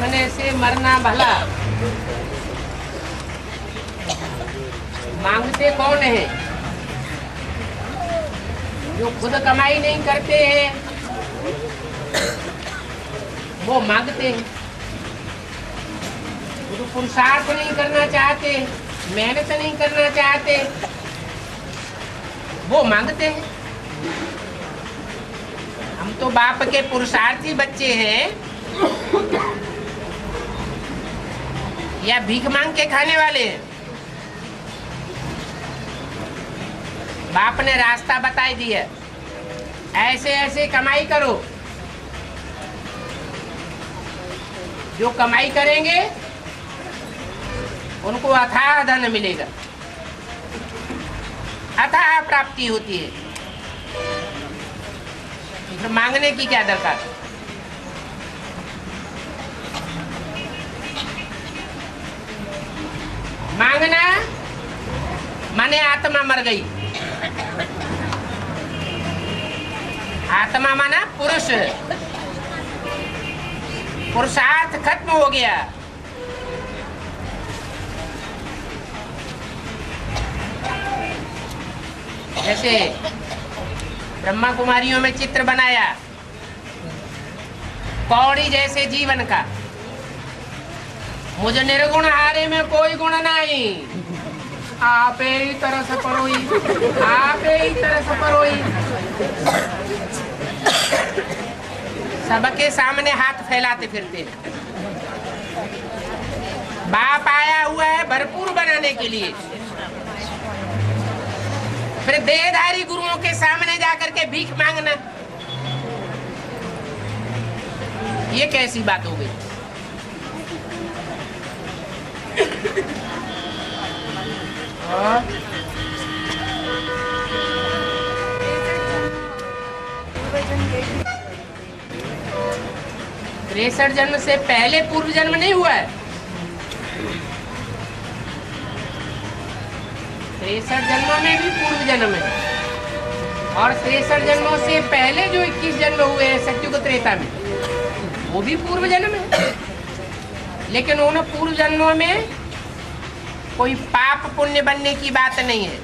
मांगने से मरना भला। मांगते कौन है? जो खुद कमाई नहीं करते हैं वो मांगते हैं। जो पुरुषार्थ नहीं करना चाहते, मेहनत नहीं करना चाहते, वो मांगते हैं। हम तो बाप के पुरुषार्थी बच्चे हैं या भीख मांग के खाने वाले हैं? बाप ने रास्ता बताई दिया, ऐसे ऐसे कमाई करो। जो कमाई करेंगे उनको अथाह धन मिलेगा, अथाह प्राप्ति होती है। तो मांगने की क्या दरकार? मांगना माने आत्मा मर गई। आत्मा माना पुरुष, पुरुषार्थ खत्म हो गया। जैसे ब्रह्मा कुमारियों में चित्र बनाया कौड़ी जैसे जीवन का, मुझे निर्गुण हारे में कोई गुण नहीं, आप ही तरस परोई, आप ही तरस परोई। सबके सामने हाथ फैलाते फिरते। बाप आया हुआ है भरपूर बनाने के लिए, फिर देहधारी गुरुओं के सामने जाकर के भीख मांगना, ये कैसी बात हो गई? त्रेसठ जन्म से पहले पूर्व जन्म नहीं हुआ है। 63 जन्मों में भी पूर्व जन्म है, और 63 जन्मों से पहले जो 21 जन्म हुए हैं सत्युग त्रेता में, वो भी पूर्व जन्म है। लेकिन उन पूर्व जन्मों में कोई पाप पुण्य बनने की बात नहीं है,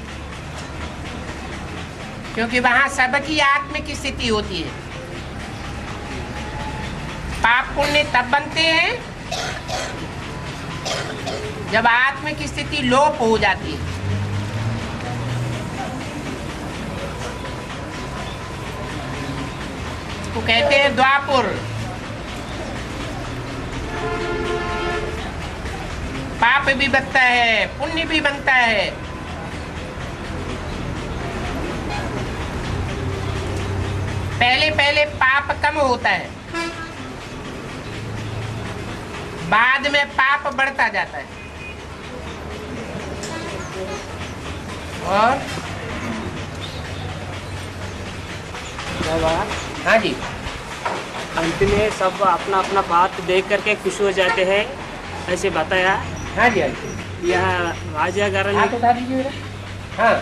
क्योंकि वहां सबकी आत्मिक स्थिति होती है। पाप पुण्य तब बनते हैं जब आत्मिक स्थिति लोप हो जाती है। तो कहते हैं द्वापुर। पाप भी बनता है, पुण्य भी बनता है। पहले पहले पाप कम होता है, बाद में पाप बढ़ता जाता है। और हाँ जी, अंत में सब अपना अपना बात देख करके खुश हो जाते हैं, ऐसे बताया। हाँ जी, हाँ जी। यह राजा हाँ,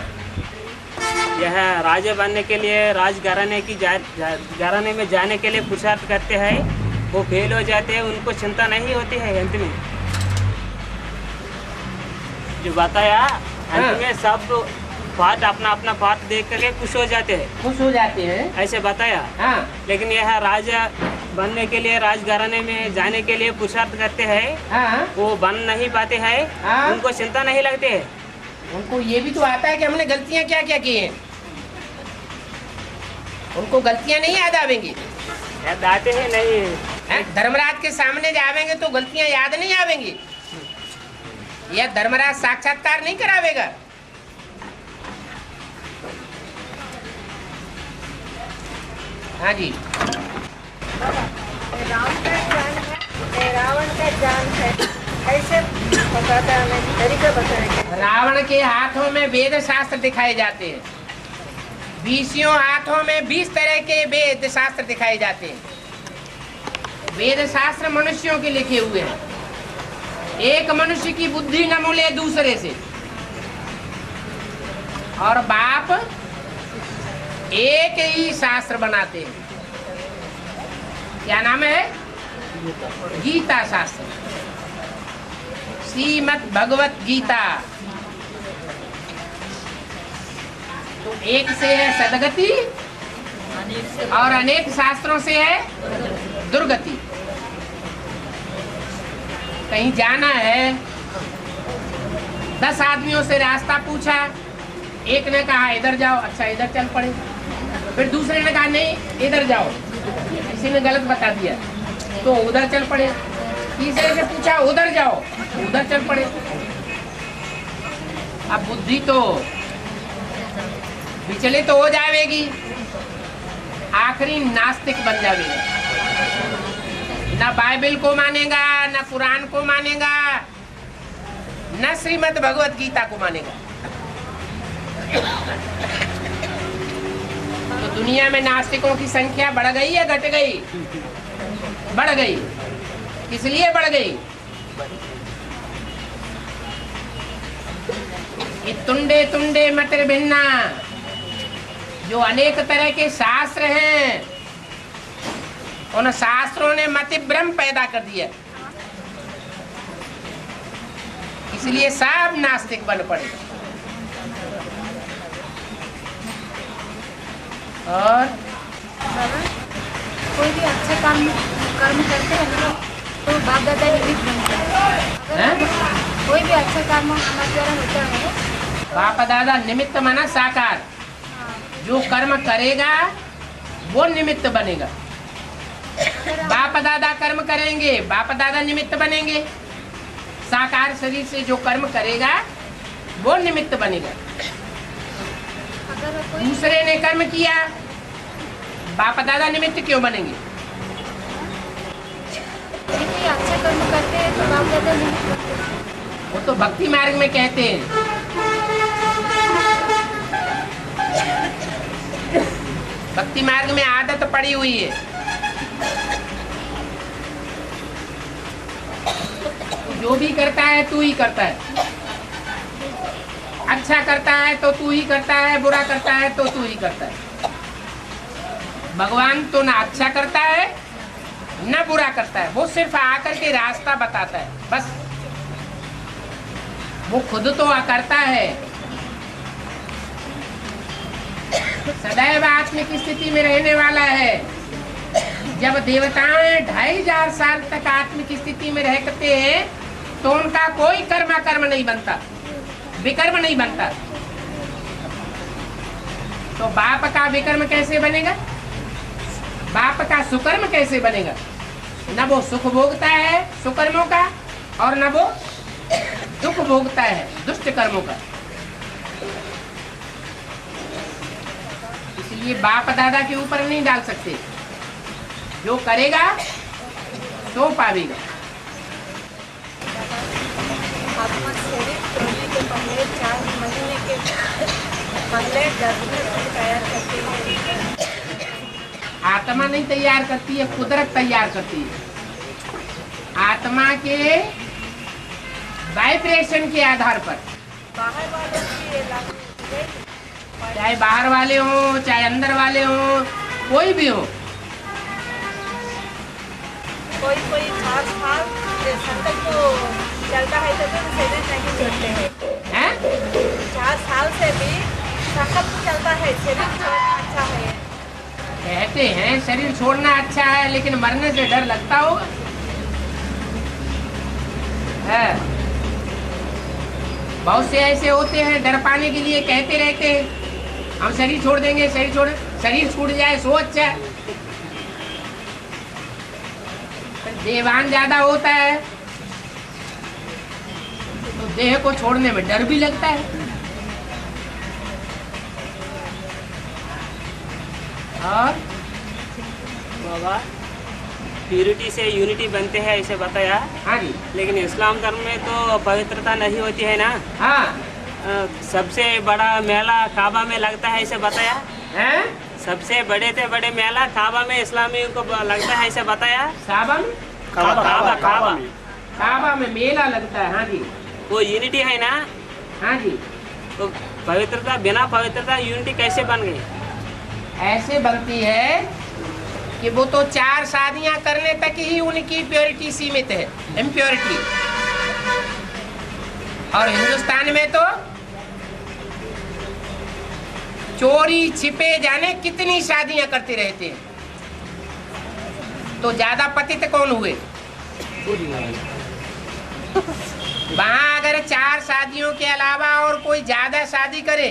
यह राजा बनने के लिए राजघराने की घराने में जाने के लिए पुरुषार्थ करते हैं, वो फेल हो जाते हैं, उनको चिंता नहीं होती है। अंत में जो बताया, अंत में सब बात अपना अपना बात देख करके खुश हो जाते हैं, खुश हो जाते हैं, ऐसे बताया। हाँ। लेकिन यह राजा बनने के लिए राजघराने में जाने के लिए पुरुषार्थ करते हैं, हाँ। वो बन नहीं पाते हैं, हाँ। उनको चिंता नहीं लगती है। उनको ये भी तो आता है कि हमने गलतियां क्या क्या की हैं। उनको गलतियां नहीं याद आवेंगी, याद आते हैं नहीं। धर्मराज के सामने जावेंगे तो गलतियां याद नहीं आवेंगी, या धर्मराज साक्षात्कार नहीं करावेगा। हाँ जी, रावण का जान है, ऐसे बताता है, तरीका बताएंगे। रावण के हाथों में वेद शास्त्र दिखाए जाते हैं, 20 हाथों में 20 तरह के वेद शास्त्र दिखाए जाते हैं। वेद शास्त्र मनुष्यों के लिखे हुए हैं, एक मनुष्य की बुद्धि न मिले दूसरे से। और बाप एक ही शास्त्र बनाते हैं, क्या नाम है? गीता शास्त्र, श्रीमद् भगवत गीता। तो एक से है सदगति और अनेक शास्त्रों से है दुर्गति। कहीं जाना है, 10 आदमियों से रास्ता पूछा, एक ने कहा इधर जाओ, अच्छा इधर चल पड़े। फिर दूसरे ने कहा नहीं इधर जाओ, किसी ने गलत बता दिया तो उधर चल पड़े। तीसरे से पूछा उधर जाओ, उधर चल पड़े। अब बुद्धि तो विचलित तो हो जाएगी, आखिरी नास्तिक बन जाएगा। ना बाइबल को मानेगा, ना कुरान को मानेगा, न श्रीमद् भगवत गीता को मानेगा। तो दुनिया में नास्तिकों की संख्या बढ़ गई या घट गई? बढ़ गई। किस लिए बढ़ गई? ये तुंडे तुंडे मतिर भिन्ना, जो अनेक तरह के शास्त्र हैं, उन शास्त्रों ने मति भ्रम पैदा कर दिया, इसलिए सब नास्तिक बन पड़े। और कोई भी अच्छा कर्म करते हैं ना तो बाप दादा निमित्त बनते हैं। कोई भी अच्छा कर्म हमारे द्वारा होता है, बाप दादा निमित्त माना साकार, जो कर्म करेगा वो निमित्त बनेगा। बाप दादा कर्म करेंगे, बाप दादा निमित्त बनेंगे। साकार शरीर से जो कर्म करेगा वो निमित्त बनेगा। अगर कोई दूसरे ने कर्म किया, बाप दादा निमित्त क्यों बनेंगे? कोई अच्छा कर्म करते हैं तो बाप दादा निमित्त बनते हैं। वो तो भक्ति मार्ग में कहते हैं। भक्ति मार्ग में आदत पड़ी हुई है, जो भी करता है तू ही करता है। अच्छा करता है तो तू ही करता है, बुरा करता है तो तू ही करता है। भगवान तो ना अच्छा करता है ना बुरा करता है, वो सिर्फ आकर के रास्ता बताता है बस। वो खुद तो करता है, सदैव आत्मिक स्थिति में रहने वाला है। जब देवताएं 2500 साल तक आत्मिक स्थिति में रहते हैं तो उनका कोई कर्म नहीं बनता, विकर्म नहीं बनता। तो बाप का विकर्म कैसे बनेगा? बाप का सुकर्म कैसे बनेगा? न वो सुख भोगता है सुकर्मों का, और न वो दुख भोगता है दुष्ट कर्मों का। इसलिए बाप दादा के ऊपर नहीं डाल सकते, जो करेगा तो पावेगा। आत्मा शरीर छोड़ने के पहले 4 महीने के पहले गर्भ तैयार करती है। आत्मा नहीं तैयार करती है, कुदरत तैयार करती है। आत्मा के वाइब्रेशन के आधार पर, बाहर वालों की लागू, चाहे बाहर वाले हो चाहे अंदर वाले हो, कोई भी हो। कोई 4 साल संकल्प को चलता है तो भी शरीर नहीं छोड़ते हैं। 4 साल से भी संकल्प चलता है, शरीर छोड़ना अच्छा है। कहते हैं शरीर छोड़ना अच्छा है, लेकिन मरने से डर लगता होगा। है, बहुत से ऐसे होते हैं डर पाने के लिए कहते रहते हैं हम शरीर छोड़ देंगे, शरीर छूट जाए सो अच्छा है। देवान ज्यादा होता है तो देह को छोड़ने में डर भी लगता है। और बाबा प्यूरिटी से यूनिटी बनते हैं ऐसे बताया। हाँ जी, लेकिन इस्लाम धर्म में तो पवित्रता नहीं होती है ना। हाँ सबसे बड़ा मेला काबा में लगता है ऐसे बताया है। सबसे बड़े से बड़े मेला काबा में इस्लामियों को लगता है ऐसे बताया। काबा में काबा में मेला लगता है। हाँ जी, वो यूनिटी है ना। हाँ जी, तो पवित्रता बिना पवित्रता यूनिटी कैसे बन गई? ऐसे बनती है कि वो तो 4 शादियां करने तक ही उनकी प्योरिटी सीमित है, इम्प्योरिटी। और हिंदुस्तान में तो चोरी छिपे जाने कितनी शादियां करते रहते हैं। तो ज्यादा पतित कौन हुए? वहां अगर 4 शादियों के अलावा और कोई ज्यादा शादी करे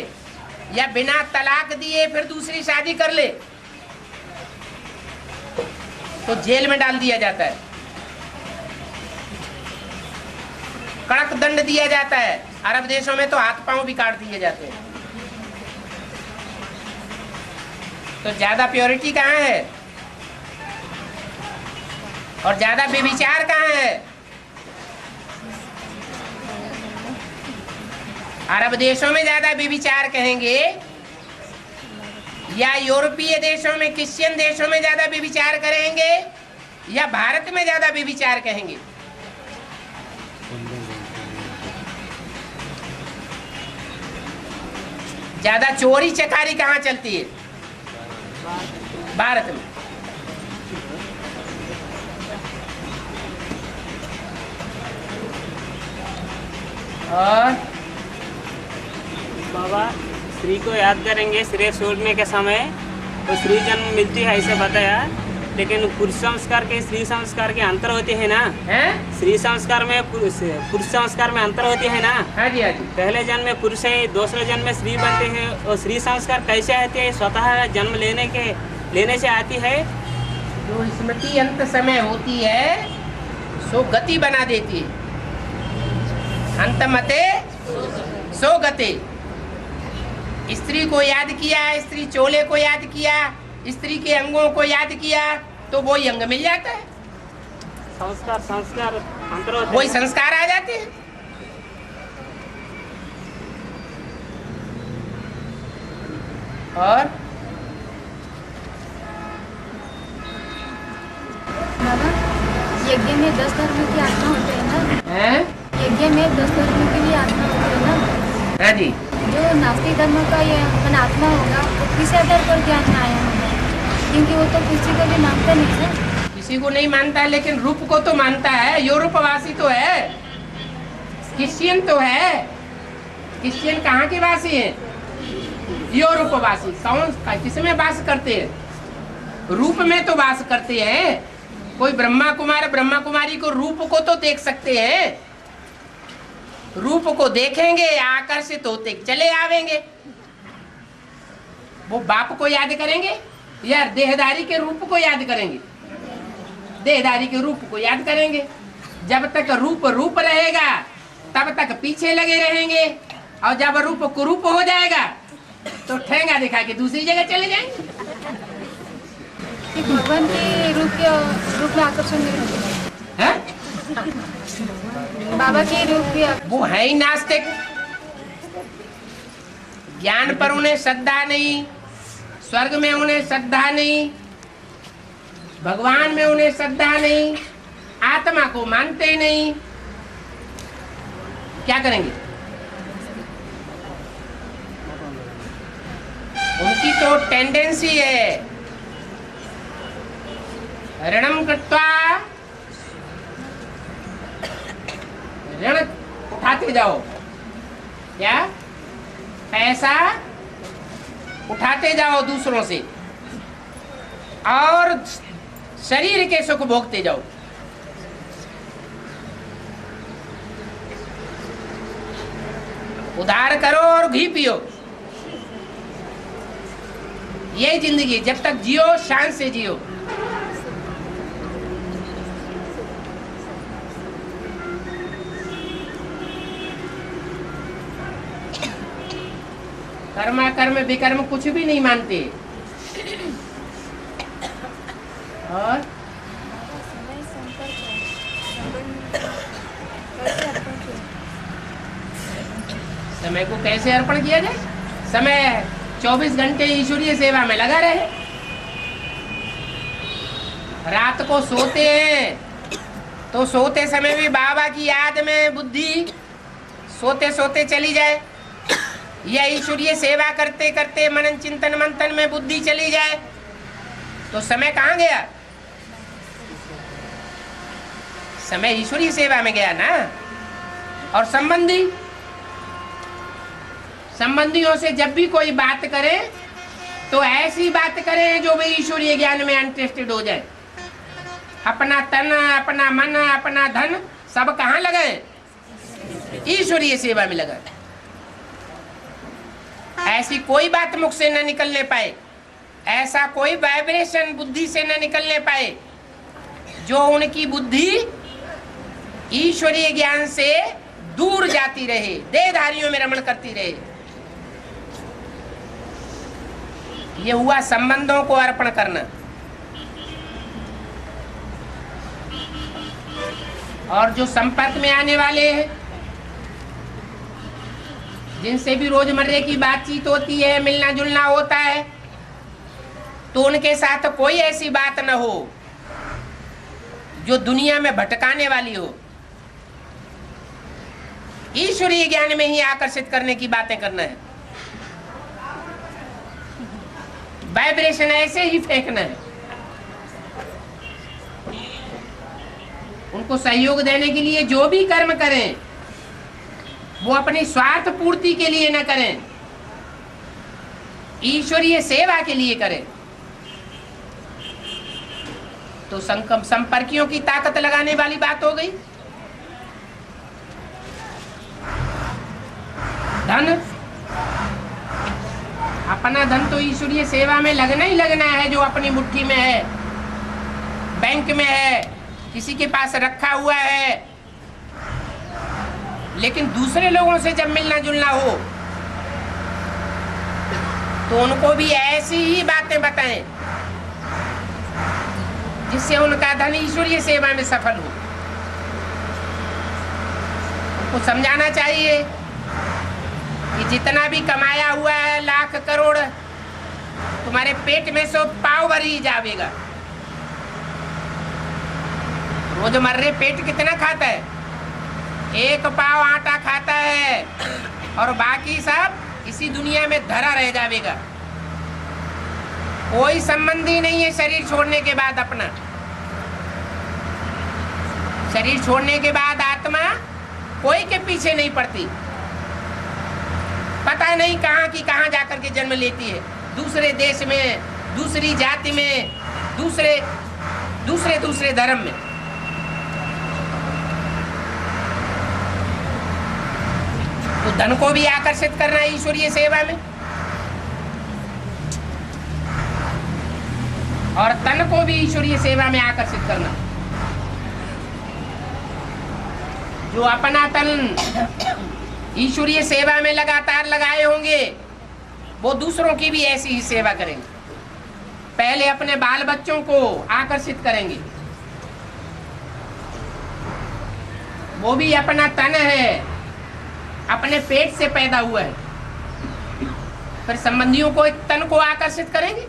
या बिना तलाक दिए फिर दूसरी शादी कर ले तो जेल में डाल दिया जाता है, कड़क दंड दिया जाता है। अरब देशों में तो हाथ पांव भी काट दिए जाते हैं। तो ज्यादा प्योरिटी कहाँ है और ज्यादा व्यभिचार कहाँ है? अरब देशों में ज्यादा व्यभिचार कहेंगे या यूरोपीय देशों में, क्रिश्चियन देशों में ज्यादा व्यभिचार करेंगे या भारत में ज्यादा व्यभिचार कहेंगे? ज्यादा चोरी चकारी कहाँ चलती है? भारत में। और बाबा स्त्री को याद करेंगे शरीर छोड़ने के समय तो स्त्री जन्म मिलती है ऐसे बताया, लेकिन पुरुष संस्कार के स्त्री संस्कार के अंतर होते हैं ना? हैं? स्त्री संस्कार में पुरुष संस्कार में अंतर होते हैं ना? हाँ जी, हाँ जी। पहले जन्म में पुरुष है, दूसरे जन्म में स्त्री बनते हैं। और स्त्री संस्कार कैसे आते हैं? स्वतः जन्म लेने से आती है। जो स्मृति अंत समय होती है सो गति बना देती है। अंत मते सो गति। स्त्री को याद किया, स्त्री चोले को याद किया, स्त्री के अंगों को याद किया तो वही अंग मिल जाता है, संस्कार अंतर होते हैं। वही संस्कार आ जाते हैं। और बाबा यज्ञ में 10 धर्म की आत्मा होते हैं ना? हैं? यज्ञ में 10 धर्म के लिए आत्मा होती है ना? हाँ जी। जो नास्तिक धर्म का ये मन आत्मा होगा वो किस आधार पर ज्ञान में आया होगा? क्योंकि वो तो किसी को भी मानता नहीं है। किसी को नहीं मानता है लेकिन रूप को तो मानता है। यूरोपवासी तो है, क्रिश्चियन तो है। क्रिश्चियन कहाँ के वासी हैं? यूरोपवासी। कौन किसमें वास करते हैं? रूप में तो वास करते हैं। कोई ब्रह्मा कुमार ब्रह्मा कुमारी को रूप को तो देख सकते हैं, रूप को देखेंगे, आकर्षित होते चले आवेंगे। वो बाप को याद करेंगे या देहदारी के रूप को याद करेंगे? देहदारी के रूप को याद करेंगे। जब तक रूप रूप रहेगा तब तक पीछे लगे रहेंगे, और जब रूप कुरूप हो जाएगा तो ठेंगा दिखा के दूसरी जगह चले जाएंगे। भगवान के रूप में आकर्षण नहीं होता है? बाबा के रूप भी वो है ही नास्तिक। ज्ञान पर उन्हें श्रद्धा नहीं, स्वर्ग में उन्हें श्रद्धा नहीं, भगवान में उन्हें श्रद्धा नहीं, आत्मा को मानते ही नहीं। क्या करेंगे? उनकी तो टेंडेंसी है ऋणम कृत्वा, ऋण उठाते जाओ। क्या? पैसा उठाते जाओ दूसरों से और शरीर के सुख भोगते जाओ। उधार करो और घी पियो। यही जिंदगी। जब तक जियो शान से जियो। कर्मा कर्म विकर्म कुछ भी नहीं मानते। और समय को कैसे अर्पण किया जाए? समय 24 घंटे ईश्वरीय सेवा में लगा रहे। रात को सोते हैं तो सोते समय भी बाबा की याद में बुद्धि सोते सोते चली जाए, या ईश्वरीय सेवा करते करते मनन चिंतन मंथन में बुद्धि चली जाए। तो समय कहाँ गया? समय ईश्वरीय सेवा में गया ना। और संबंधियों से जब भी कोई बात करे तो ऐसी बात करें जो वे ईश्वरीय ज्ञान में इंटरेस्टेड हो जाए। अपना तन, अपना मन, अपना धन सब कहाँ लगाए? ईश्वरीय सेवा में लगाए। ऐसी कोई बात मुख से न निकलने पाए, ऐसा कोई वाइब्रेशन बुद्धि से न निकलने पाए जो उनकी बुद्धि ईश्वरीय ज्ञान से दूर जाती रहे, देहधारियों में रमण करती रहे। ये हुआ संबंधों को अर्पण करना। और जो संपर्क में आने वाले हैं, जिनसे भी रोजमर्रे की बातचीत होती है, मिलना जुलना होता है, तो उनके साथ कोई ऐसी बात न हो जो दुनिया में भटकाने वाली हो। ईश्वरीय ज्ञान में ही आकर्षित करने की बातें करना है। वाइब्रेशन ऐसे ही फेंकना है। उनको सहयोग देने के लिए जो भी कर्म करें वो अपनी स्वार्थ पूर्ति के लिए न करें, ईश्वरीय सेवा के लिए करें। तो संपर्कियों की ताकत लगाने वाली बात हो गई। धन, अपना धन तो ईश्वरीय सेवा में लगना ही लगना है, जो अपनी मुट्ठी में है, बैंक में है, किसी के पास रखा हुआ है। लेकिन दूसरे लोगों से जब मिलना जुलना हो तो उनको भी ऐसी ही बातें बताएं जिससे उनका धन ईश्वरीय सेवा में सफल हो। उनको समझाना चाहिए कि जितना भी कमाया हुआ है, लाख करोड़, तुम्हारे पेट में से पाव भर ही जावेगा। रोजमर्रे पेट कितना खाता है? 1 पाव आटा खाता है और बाकी सब इसी दुनिया में धरा रह जावेगा। कोई संबंधी नहीं है शरीर छोड़ने के बाद अपना। शरीर छोड़ने के बाद आत्मा कोई के पीछे नहीं पड़ती। पता नहीं कहाँ की कहाँ जाकर के जन्म लेती है, दूसरे देश में, दूसरी जाति में, दूसरे धर्म में। तो धन को भी आकर्षित करना है ईश्वरीय सेवा में, और तन को भी ईश्वरीय सेवा में आकर्षित करना। जो अपना तन ईश्वरीय सेवा में लगातार लगाए होंगे वो दूसरों की भी ऐसी ही सेवा करेंगे। पहले अपने बाल बच्चों को आकर्षित करेंगे, वो भी अपना तन है, अपने पेट से पैदा हुआ है। फिर संबंधियों को तन को आकर्षित करेंगे।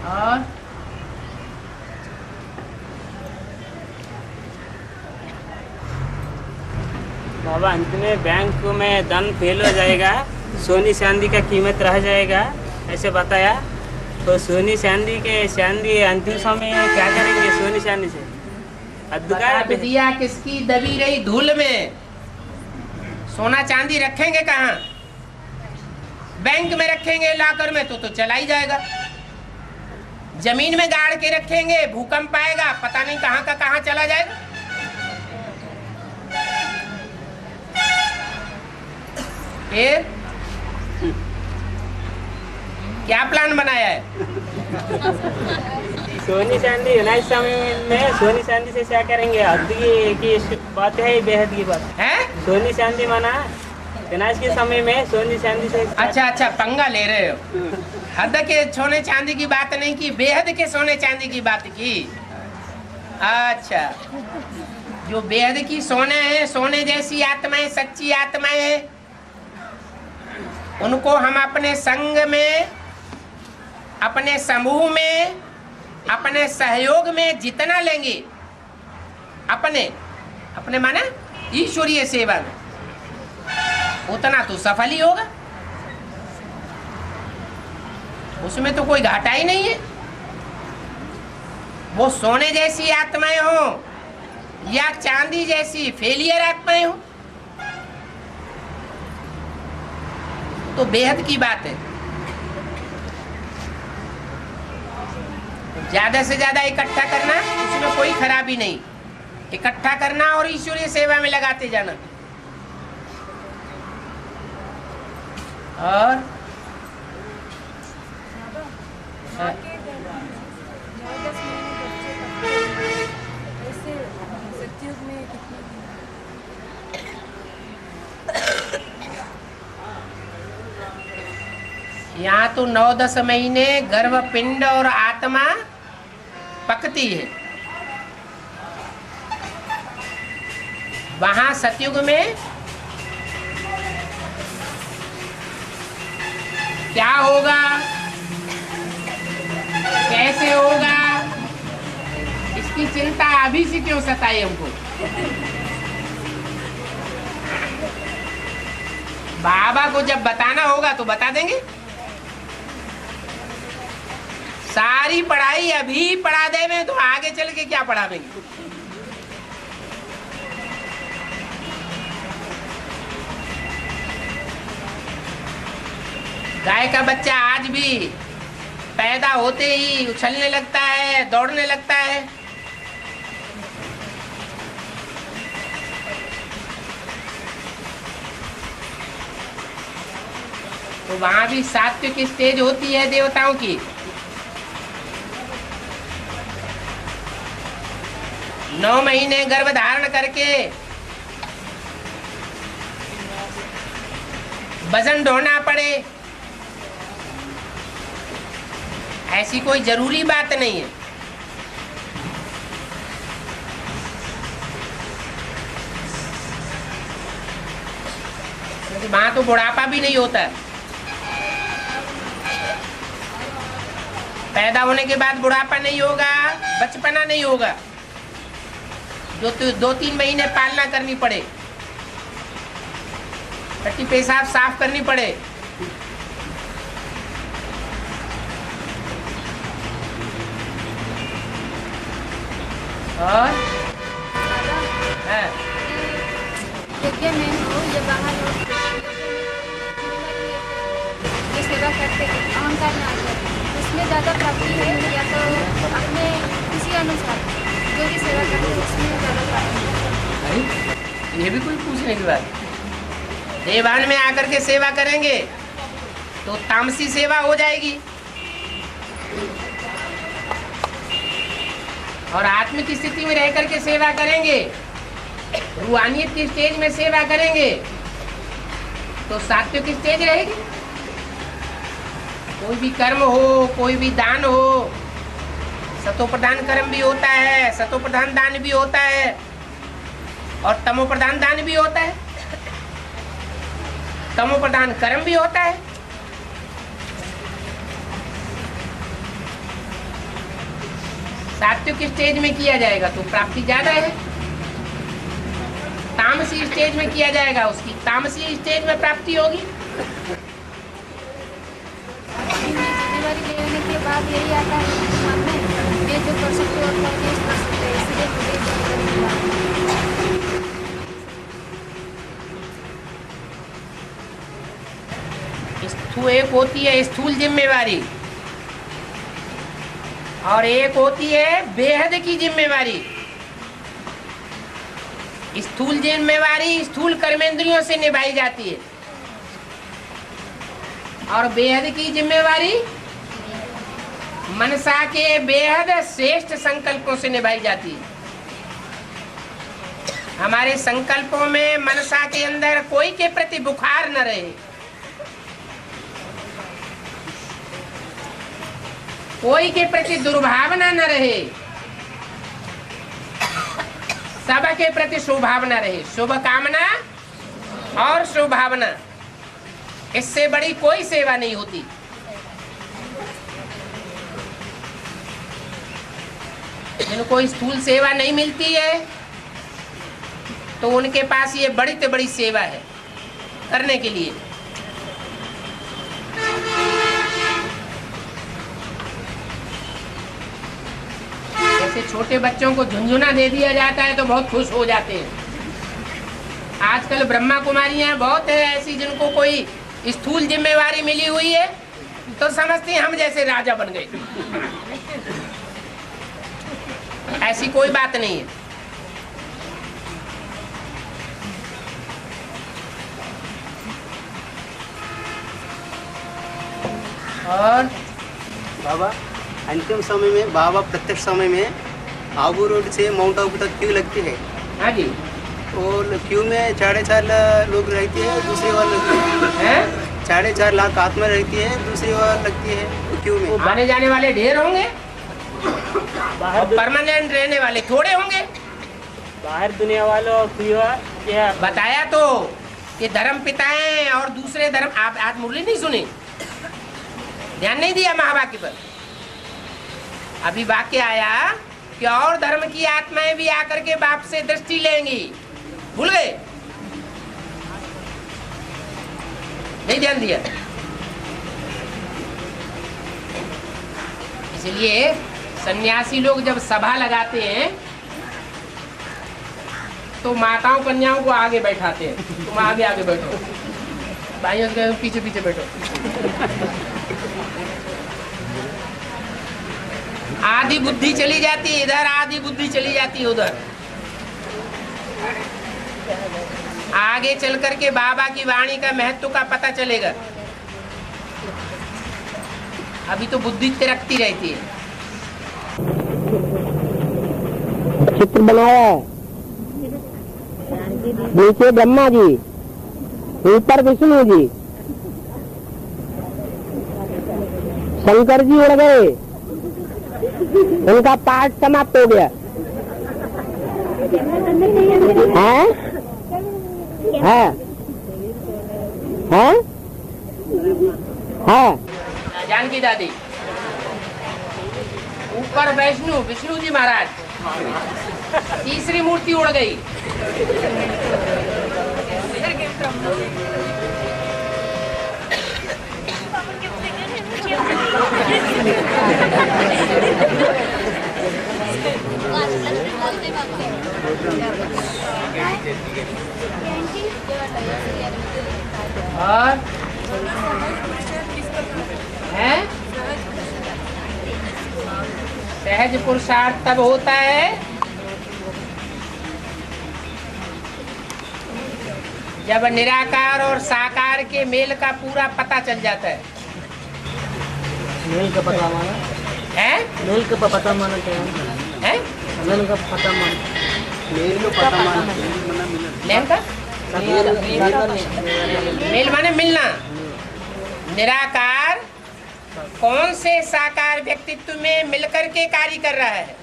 और बाबा अंत में बैंक में धन फेल हो जाएगा, सोनी चांदी का कीमत रह जाएगा, ऐसे बताया। तो सोनी चांदी अंतिम समय में क्या करेंगे सोनी चांदी से? दिया किसकी दबी रही धूल में, सोना चांदी रखेंगे कहाँ? बैंक में रखेंगे, लॉकर में तो चला ही जाएगा। जमीन में गाड़ के रखेंगे, भूकंप आएगा, पता नहीं कहाँ का कहाँ चला जाएगा। फिर क्या प्लान बनाया है? सोनी चांदी इस समय में सोनी चांदी से क्या करेंगे? हद की बात है, बेहद की बात है। सोनी चांदी माना विनाश के समय में सोनी चांदी से। अच्छा पंगा ले रहे हो। हद के सोने चांदी की बात नहीं की, बेहद के सोने चांदी की बात की। अच्छा, जो बेहद की सोने है, सोने जैसी आत्माएं, सच्ची आत्माएं हैं, उनको हम अपने संग में, अपने समूह में, अपने सहयोग में जितना लेंगे, अपने माना ईश्वरीय सेवा में, उतना तो सफल ही होगा, उसमें तो कोई घाटा ही नहीं है। वो सोने जैसी आत्माएं हो या चांदी जैसी फेलियर आत्माएं हो, तो बेहद की बात है। ज्यादा से ज्यादा इकट्ठा करना, उसमें कोई खराबी नहीं। इकट्ठा करना और ईश्वरीय सेवा में लगाते जाना। और हाँ। यहाँ तो 9-10 महीने गर्भपिंड और आत्मा पकती है। वहां सतयुग में क्या होगा, कैसे होगा, इसकी चिंता अभी से क्यों सताई हमको? बाबा को जब बताना होगा तो बता देंगे। सारी पढ़ाई अभी पढ़ा देवे तो आगे चल के क्या पढ़ावेंगे? गाय का बच्चा आज भी पैदा होते ही उछलने लगता है, दौड़ने लगता है। तो वहां भी सात्विक स्टेज होती है देवताओं की। 9 महीने गर्भ धारण करके वजन ढोना पड़े, ऐसी कोई जरूरी बात नहीं है। वहां तो बुढ़ापा भी नहीं होता। पैदा होने के बाद बुढ़ापा नहीं होगा, बचपना नहीं होगा, जो 2-3 महीने पालना करनी पड़े, टट्टी पेशाब साफ करनी पड़े। और यज्ञ में हो या बाहर हो, जो सेवा करते हैं अहंकार में आते हैं, उसमें ज़्यादा प्राप्ति है या तो अपने किसी अनुसार जो भी सेवा करते हैं उसमें ज़्यादा प्राप्ति है? अरे ये भी कोई पूछने की बात? देवान में आकर के सेवा करेंगे तो तामसी सेवा हो जाएगी, और आत्मिक स्थिति में रह करके सेवा करेंगे, रूहानियत की स्टेज में सेवा करेंगे तो सात्विक स्टेज रहेगी। कोई भी कर्म हो, कोई भी दान हो, सतो प्रधान कर्म भी होता है, सतो प्रधान दान भी होता है, और तमो प्रधान दान भी होता है, तमो प्रधान कर्म भी होता है। सात्विक स्टेज में किया जाएगा तो प्राप्ति ज्यादा है, तामसी स्टेज में किया जाएगा उसकी तामसी स्टेज में प्राप्ति होगी। जिम्मेवारी लेने के बाद यही आता है मन में, ये जो कर सकते हो और ये कर सकते हैं, इसलिए एक होती है स्थूल जिम्मेवारी और एक होती है बेहद की जिम्मेवारी। स्थूल जिम्मेवारी स्थूल कर्मेंद्रियों से निभाई जाती है और बेहद की जिम्मेवारी मनसा के बेहद श्रेष्ठ संकल्पों से निभाई जाती है। हमारे संकल्पों में मनसा के अंदर कोई के प्रति बुखार न रहे, कोई के प्रति दुर्भावना न रहे, सबके प्रति शुभभावना रहे। शुभ कामना और शुभभावना, इससे बड़ी कोई सेवा नहीं होती। जिनको स्थूल सेवा नहीं मिलती है तो उनके पास ये बड़ी से बड़ी सेवा है। करने के लिए। जैसे छोटे बच्चों को झुनझुना दे दिया जाता है तो बहुत खुश हो जाते हैं। आजकल ब्रह्मा कुमारियां बहुत है ऐसी जिनको कोई स्थूल जिम्मेवारी मिली हुई है तो समझते हैं हम जैसे राजा बन गए। ऐसी कोई बात नहीं है। और बाबा अंतिम समय में बाबा प्रत्यक्ष समय में आबू रोड से माउंट आबू तक क्यों लगती है? हाँ जी, और क्यों में 4.5 लोग रहती है, दूसरी बार लगती है 4.5 लाख आत्मा रहती है, दूसरी बार लगती है तो क्यों में? आने जाने वाले ढेर होंगे, बाहर परमानेंट रहने वाले थोड़े होंगे। बाहर दुनिया वालों क्या बताया तो कि धर्म पिताएं और दूसरे धर्म। आप आज मुरली नहीं सुनी, ध्यान नहीं दिया महावाक्य पर। अभी वाक्य आया कि और धर्म की आत्माएं भी आकर के बाप से दृष्टि लेंगी। भूल गए? नहीं ध्यान दिया। इसलिए सन्यासी लोग जब सभा लगाते हैं तो माताओं कन्याओं को आगे बैठाते हैं। तुम आगे आगे बैठो, भाइयों के पीछे पीछे बैठो। आधी बुद्धि चली जाती है इधर, आधी बुद्धि चली जाती है उधर। आगे चल करके बाबा की वाणी का महत्व का पता चलेगा। अभी तो बुद्धि तिरकती रहती है। चित्र बनाया है, नीचे ब्रह्मा जी, ऊपर विष्णु जी, शंकर जी उड़ गए, उनका पाठ समाप्त हो गया है? है जानकी दादी, ऊपर विष्णु जी महाराज, तीसरी मूर्ति उड़ गई। और है सहज पुरुषार्थ तब होता है जब निराकार और साकार के मेल का पूरा पता चल जाता है। मेल का पता माना है? मेल का पता माना क्या है? मेल का पता माना मेल को पता माना लेन का मेल माने मिलना। निराकार कौन से साकार व्यक्तित्व में मिलकर के कार्य कर रहा है,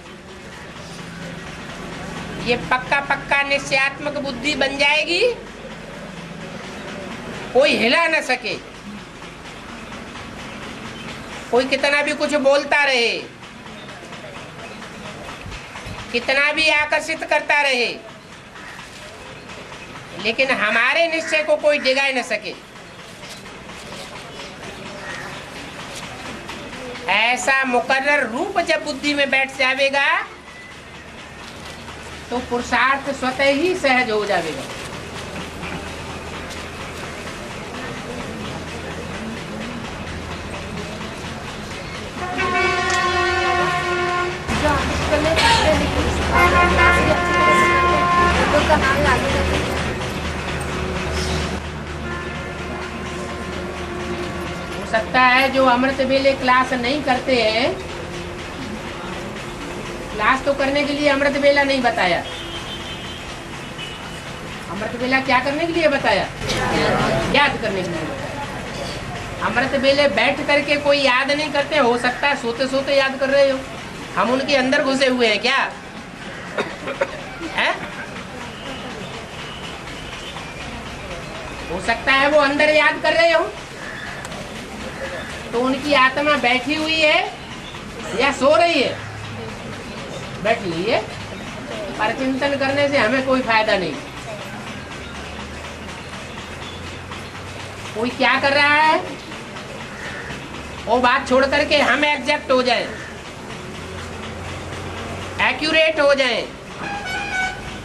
ये पक्का पक्का निश्चयात्मक बुद्धि बन जाएगी, कोई हिला न सके। कोई कितना भी कुछ बोलता रहे, कितना भी आकर्षित करता रहे, लेकिन हमारे निश्चय को कोई डिगा न सके। ऐसा मुकर्रर रूप जब बुद्धि में बैठ जाएगा तो पुरुषार्थ स्वतः ही सहज हो जाएगा। हो सकता है जो अमृत वेले क्लास नहीं करते हैं, क्लास तो करने के लिए अमृत वेला नहीं बताया। अमृत वेला क्या करने के लिए बताया? याद करने के लिए बताया। अमृत वेले बैठ करके कोई याद नहीं करते। हो सकता है सोते सोते याद कर रहे हो, हम उनके अंदर घुसे हुए हैं क्या है? हो सकता है वो अंदर याद कर रहे हो, तो उनकी आत्मा बैठी हुई है या सो रही है? बैठी हुई है। पर चिंतन करने से हमें कोई फायदा नहीं। कोई क्या कर रहा है, वो बात छोड़ करके हम एग्जैक्ट हो जाएं, एक्यूरेट हो जाएं,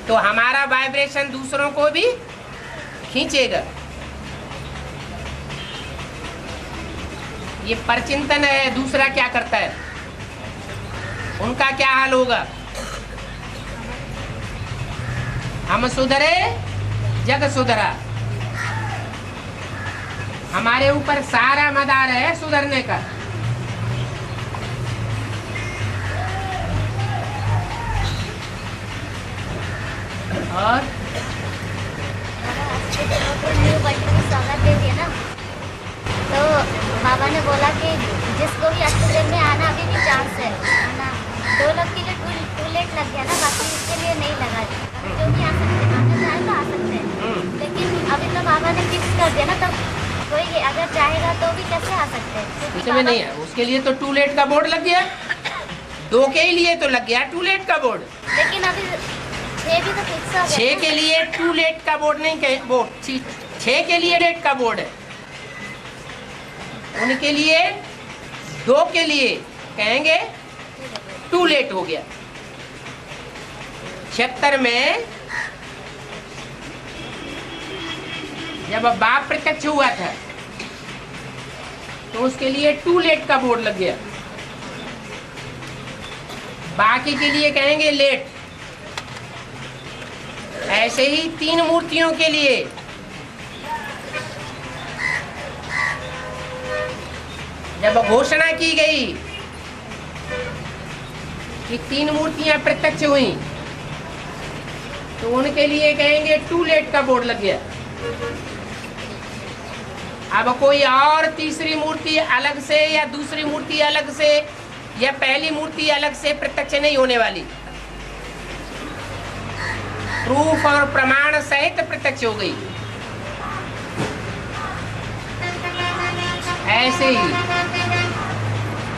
तो हमारा वाइब्रेशन दूसरों को भी खींचेगा। ये परचिंतन है। दूसरा क्या करता है, उनका क्या हाल होगा? हम सुधरे जग सुधरा। हमारे ऊपर सारा मदार है सुधरने का। और न्यू बच्चे को स्वागत दे दिया ना, तो बाबा ने बोला कि जिसको भी अष्टदेव में आना अभी भी चांस है आना। 2 लोग के लिए टू लेट लग गया ना, बाकी इसके लिए नहीं लगा। जो भी आ सकते आना चाहे तो आ सकते हैं, लेकिन अभी तो बाबा ने फिक्स कर दिया ना, तो कोई अगर चाहेगा तो भी कैसे आ सकते हैं? उसमें नहीं है, उसके लिए तो टू लेट का बोर्ड लग गया। 2 के लिए तो लग गया टू लेट का बोर्ड, लेकिन अभी 6 भी तो फिक्स हो गया। 6 के लिए टू लेट का बोर्ड नहीं कहे, बोर्ड 6 के लिए लेट का बोर्ड है। उनके लिए 2 के लिए कहेंगे टू लेट हो गया। 76 में जब बाप प्रत्यक्ष हुआ था तो उसके लिए टू लेट का बोर्ड लग गया। बाकी के लिए कहेंगे लेट। ऐसे ही 3 मूर्तियों के लिए जब घोषणा की गई कि 3 मूर्तियां प्रत्यक्ष हुई तो उनके लिए कहेंगे टू लेट का बोर्ड लग गया। अब कोई और तीसरी मूर्ति अलग से या दूसरी मूर्ति अलग से या पहली मूर्ति अलग से प्रत्यक्ष नहीं होने वाली, प्रूफ और प्रमाण सहित प्रत्यक्ष हो गई। ऐसे ही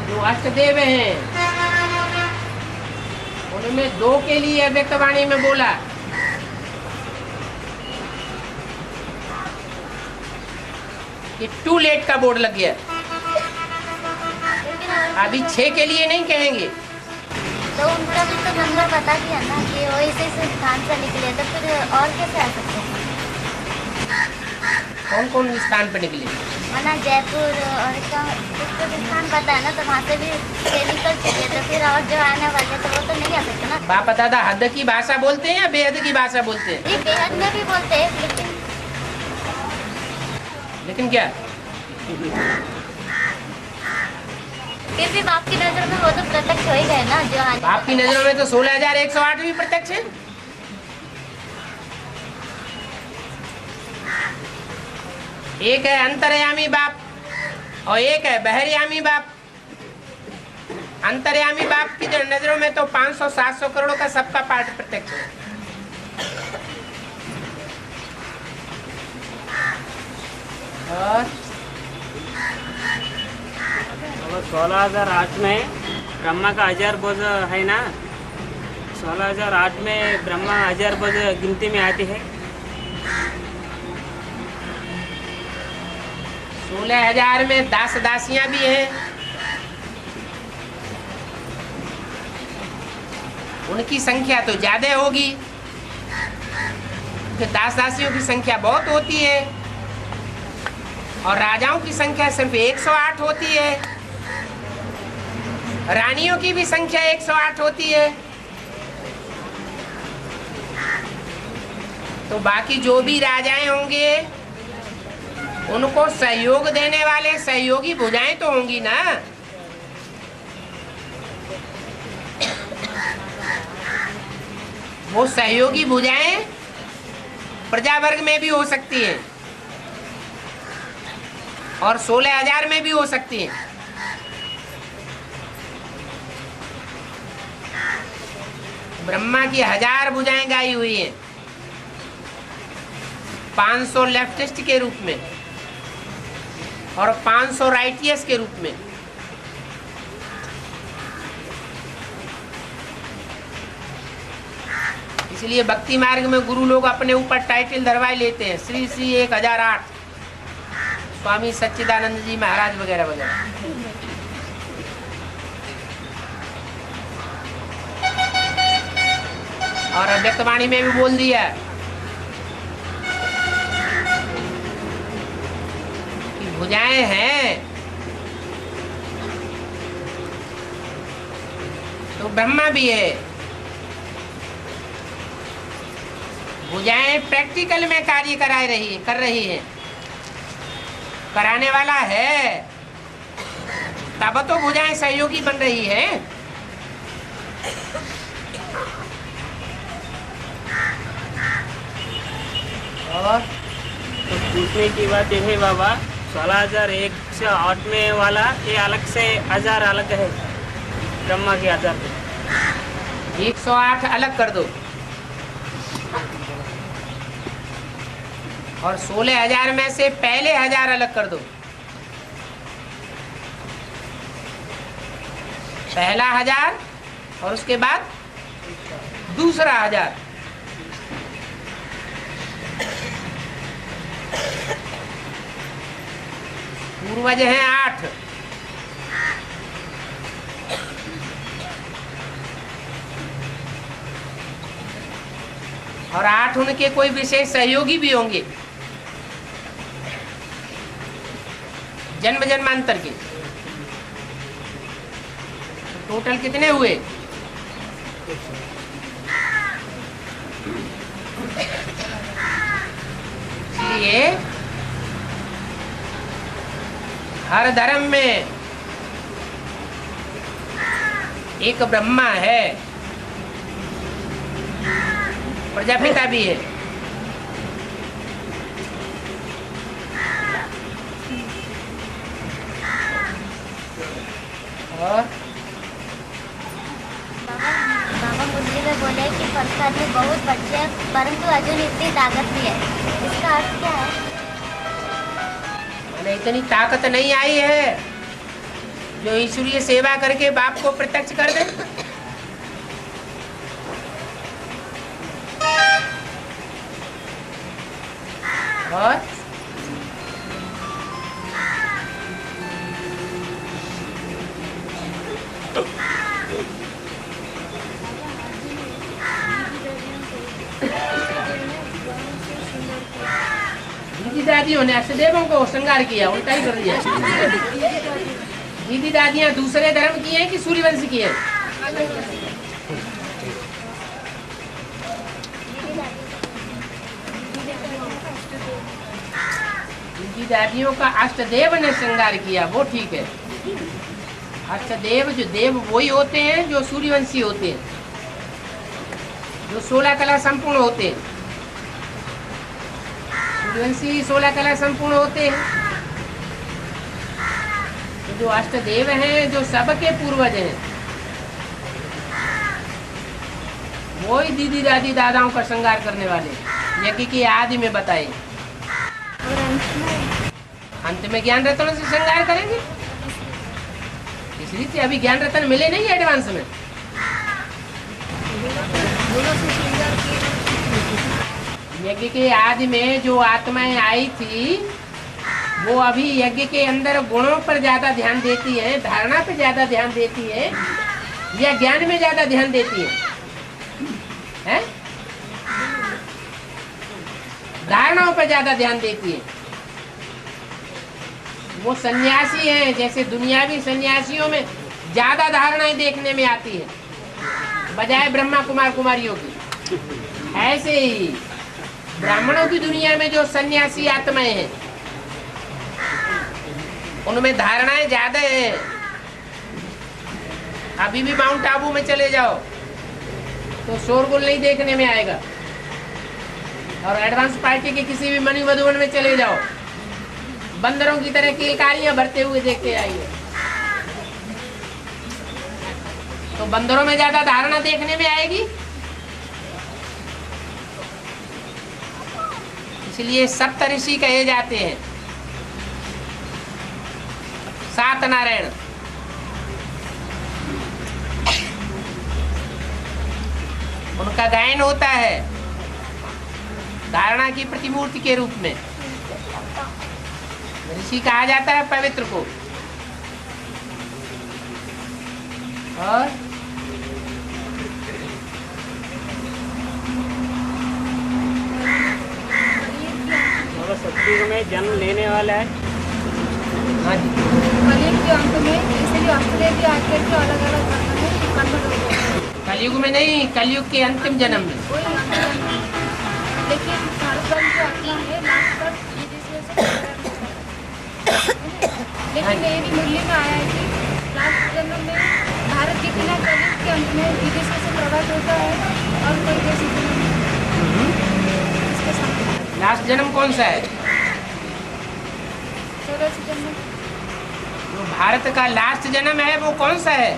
जो अष्टदेव हैं उनमें 2 के लिए व्यक्तवाणी में बोला कि टू लेट का बोर्ड लग गया। अभी 6 के लिए नहीं कहेंगे। तो उनका भी तो नंबर बता दिया ना कि वो इसी स्थान से निकले, तो फिर और कैसे आ सकते हैं? कौन कौन स्थान पर निकले? वरना जयपुर और कुछ स्थान पता है ना, तो वहाँ से भी निकल चुके, तो फिर और जो आने वाले तो वो तो नहीं आ सकते ना। बाप दादा हद की भाषा बोलते हैं या बेहद की भाषा बोलते हैं? ये बेहद में भी बोलते हैं, लेकिन क्या फिर भी बाप की नजर में वो तो प्रत्यक्ष हो ही गए ना जो आने। बाप की नजरों में तो 16,108 भी प्रत्यक्ष है। एक है अंतर्यामी बाप और एक है बहिर्यामी बाप। अंतर्यामी बाप की नजरों में तो 500-700 करोड़ का सबका पार्ट प्रत्यक्ष है। और 16,008 में ब्रह्मा का 1000 बोझ है ना, 16,008 में ब्रह्मा 1000 बोझ गिनती में आती है। 16,000 में दास दासियां भी हैं। उनकी संख्या तो ज्यादा होगी, दास दासियों की संख्या बहुत होती है और राजाओं की संख्या सिर्फ 108 होती है। रानियों की भी संख्या 108 होती है। तो बाकी जो भी राजाएं होंगे उनको सहयोग देने वाले सहयोगी भुजाएं तो होंगी ना। वो सहयोगी भुजाएं प्रजा वर्ग में भी हो सकती हैं और 16,000 में भी हो सकती हैं। ब्रह्मा की 1000 भुजाएं गाई हुई हैं, 500 लेफ्टिस्ट के रूप में और 500 राइटियस के रूप में। इसलिए भक्ति मार्ग में गुरु लोग अपने ऊपर टाइटल धरवाए लेते हैं, श्री श्री 1008। स्वामी सच्चिदानंद जी महाराज वगैरह वगैरह। और अव्यक्तवाणी में भी बोल दिया कि भुजाएं हैं तो ब्रह्मा भी है। भुजाएं प्रैक्टिकल में कार्य कर रही है, कराने वाला है, तब तो भुजाएं सहयोगी बन रही है। और तो पूछने की बात यह है बाबा, 16,108 में वाला ये अलग से 1000 अलग है, ब्रह्मा के 1000 108 अलग कर दो और 16,000 में से पहले 1000 अलग कर दो। पहला 1000 और उसके बाद दूसरा 1000। पूर्वज हैं 8, और 8 उनके कोई विशेष सहयोगी भी होंगे जन्म जन्मांतर के। टोटल कितने हुए? इसलिए हर धर्म में एक ब्रह्मा है, प्रजापिता भी है। और बाबा मुरली में बोले कि संसार में बहुत बच्चे हैं परंतु अजून इतनी ताकत नहीं है, इसका अर्थ क्या है? मैंने इतनी ताकत नहीं आई है जो ईश्वरीय सेवा करके बाप को प्रत्यक्ष कर दे। और दीदी दादियों ने अष्टदेवों को श्रृंगार किया, उल्टा ही कर दिया। दीदी दादियां दूसरे धर्म की हैं कि सूर्यवंश की हैं? दीदी दादियों का अष्टदेव ने श्रृंगार किया, वो ठीक है। अष्टदेव जो देव वही होते हैं जो सूर्यवंशी होते हैं, जो 16 कला संपूर्ण होते हैं। सूर्यवंशी 16 कला संपूर्ण होते हैं। तो जो अष्टदेव हैं, जो सबके पूर्वज हैं, वही दीदी दादी दादाओं का श्रृंगार करने वाले यज्ञ की आदि में बताए। अंत में ज्ञान रत्नों से श्रृंगार करेंगे। इसलिए से अभी ज्ञान रत्न मिले नहीं एडवांस में। यज्ञ के आदि में जो आत्माएं आई थी वो अभी यज्ञ के अंदर गुणों पर ज्यादा ध्यान देती है, धारणा पे ज्यादा ध्यान देती है, या ज्ञान में ज्यादा ध्यान देती है? धारणाओं पर ज्यादा ध्यान देती है। वो सन्यासी हैं, जैसे दुनियावी सन्यासियों में ज्यादा धारणाएं देखने में आती है बजाय ब्रह्मा कुमार कुमारियों की, ऐसे ही ब्राह्मणों की दुनिया में जो सन्यासी आत्माएं हैं उनमें धारणाएं ज्यादा है। अभी भी माउंट आबू में चले जाओ तो शोरगुल नहीं देखने में आएगा, और एडवांस पार्टी के किसी भी मणि मधुवन में चले जाओ बंदरों की तरह किलकारियां भरते हुए देख के आइए, तो बंदरों में ज्यादा धारणा देखने में आएगी। इसलिए सप्त ऋषि कहे जाते हैं, 7 नारायण। उनका गायन होता है धारणा की प्रतिमूर्ति के रूप में। ऋषि कहा जाता है पवित्र को। और बाबा सतयुग में जन्म लेने वाला है। हाँ जी, कलयुग के अंत में इसलिए ऑस्ट्रेलिया भी आकर के अलग अलग वर्ग में कन्वर्ट हो गए। कलयुग में नहीं, कलयुग के अंतिम जन्म में। कोई अंतर नहीं। लेकिन भारतवर्ष जो आत्मा है लास्ट तक विदेशियों से लेकिन ये भी मुरली में आया है कि लास्ट जन्म में भारत के बिना कलयुग के अंत में विदेशों से प्रभावित होता है और कोई देश इतना नहीं। इसके साथ लास्ट जन्म कौन सा है? 14 सितंबर जो भारत का लास्ट जन्म है वो कौन सा है?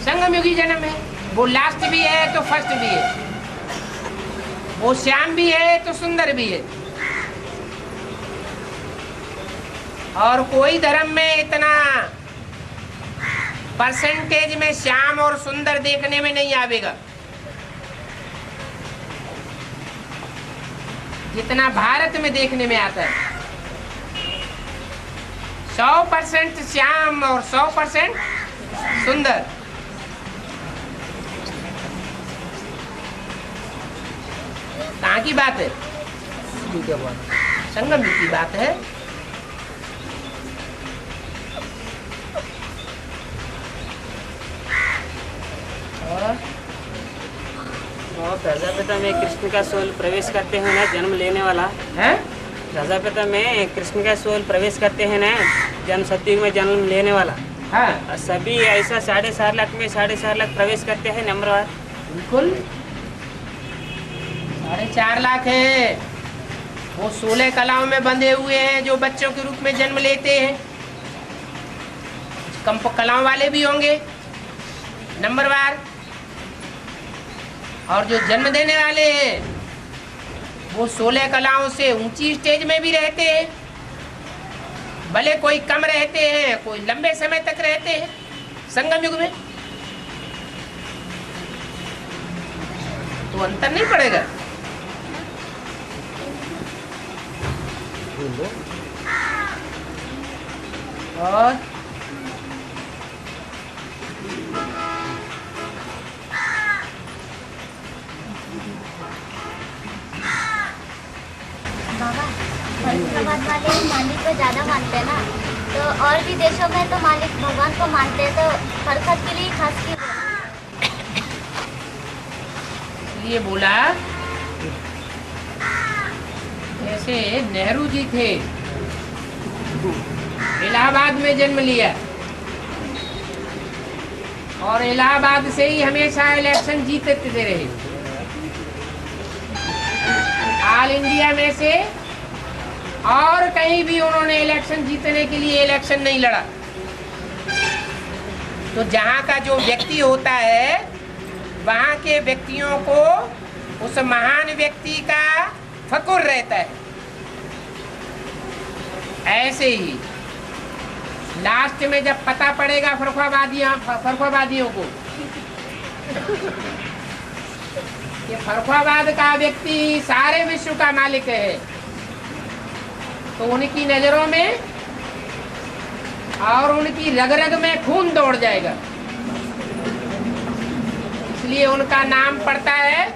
संगम युगी जन्म है। वो लास्ट भी है तो फर्स्ट भी है, वो श्याम भी है तो सुंदर भी है। और कोई धर्म में इतना परसेंटेज में श्याम और सुंदर देखने में नहीं आवेगा जितना भारत में देखने में आता है। 100% श्याम और 100% सुंदर। कहाँ की बात है? संगम युग की बात है। और प्रजापिता में कृष्ण का सोल प्रवेश करते हैं ना, जन्म लेने वाला है। प्रजापिता में कृष्ण का सोल प्रवेश करते हैं ना, जन्म सतयुग में जन्म लेने वाला। हाँ, और सभी ऐसा 4.5 लाख में 4.5 लाख प्रवेश करते हैं नंबरवार। बिल्कुल 4.5 लाख है। वो 16 कलाओं में बंधे हुए हैं जो बच्चों के रूप में जन्म लेते हैं। कम कलाओं वाले भी होंगे नंबरवार, और जो जन्म देने वाले हैं वो 16 कलाओं से ऊंची स्टेज में भी रहते हैं। भले कोई कम रहते हैं, कोई लंबे समय तक रहते हैं संगम युग में, तो अंतर नहीं पड़ेगा। और बाबा फरीदाबाद वाले मालिक को ज़्यादा मानते हैं ना, तो और भी देशों में तो मालिक भगवान को मानते हैं, तो फरकत के लिए खास क्यों बोला? इसलिए बोला जैसे नेहरू जी थे, इलाहाबाद में जन्म लिया और इलाहाबाद से ही हमेशा इलेक्शन जीतते रहे। ऑल इंडिया में से और कहीं भी उन्होंने इलेक्शन जीतने के लिए इलेक्शन नहीं लड़ा। तो जहाँ का जो व्यक्ति होता है वहाँ के व्यक्तियों को उस महान व्यक्ति का फकुर रहता है। ऐसे ही लास्ट में जब पता पड़ेगा फरुखाबादियों को कि फरुखाबाद का व्यक्ति सारे विश्व का मालिक है, तो उनकी नजरों में और उनकी रग रग में खून दौड़ जाएगा। इसलिए उनका नाम पड़ता है,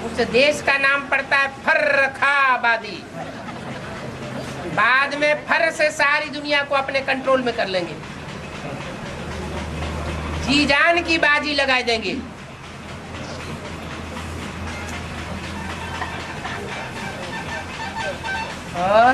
उस देश का नाम पड़ता है फर्रुखाबादी। बाद में फर से सारी दुनिया को अपने कंट्रोल में कर लेंगे, जी जान की बाजी लगा देंगे। और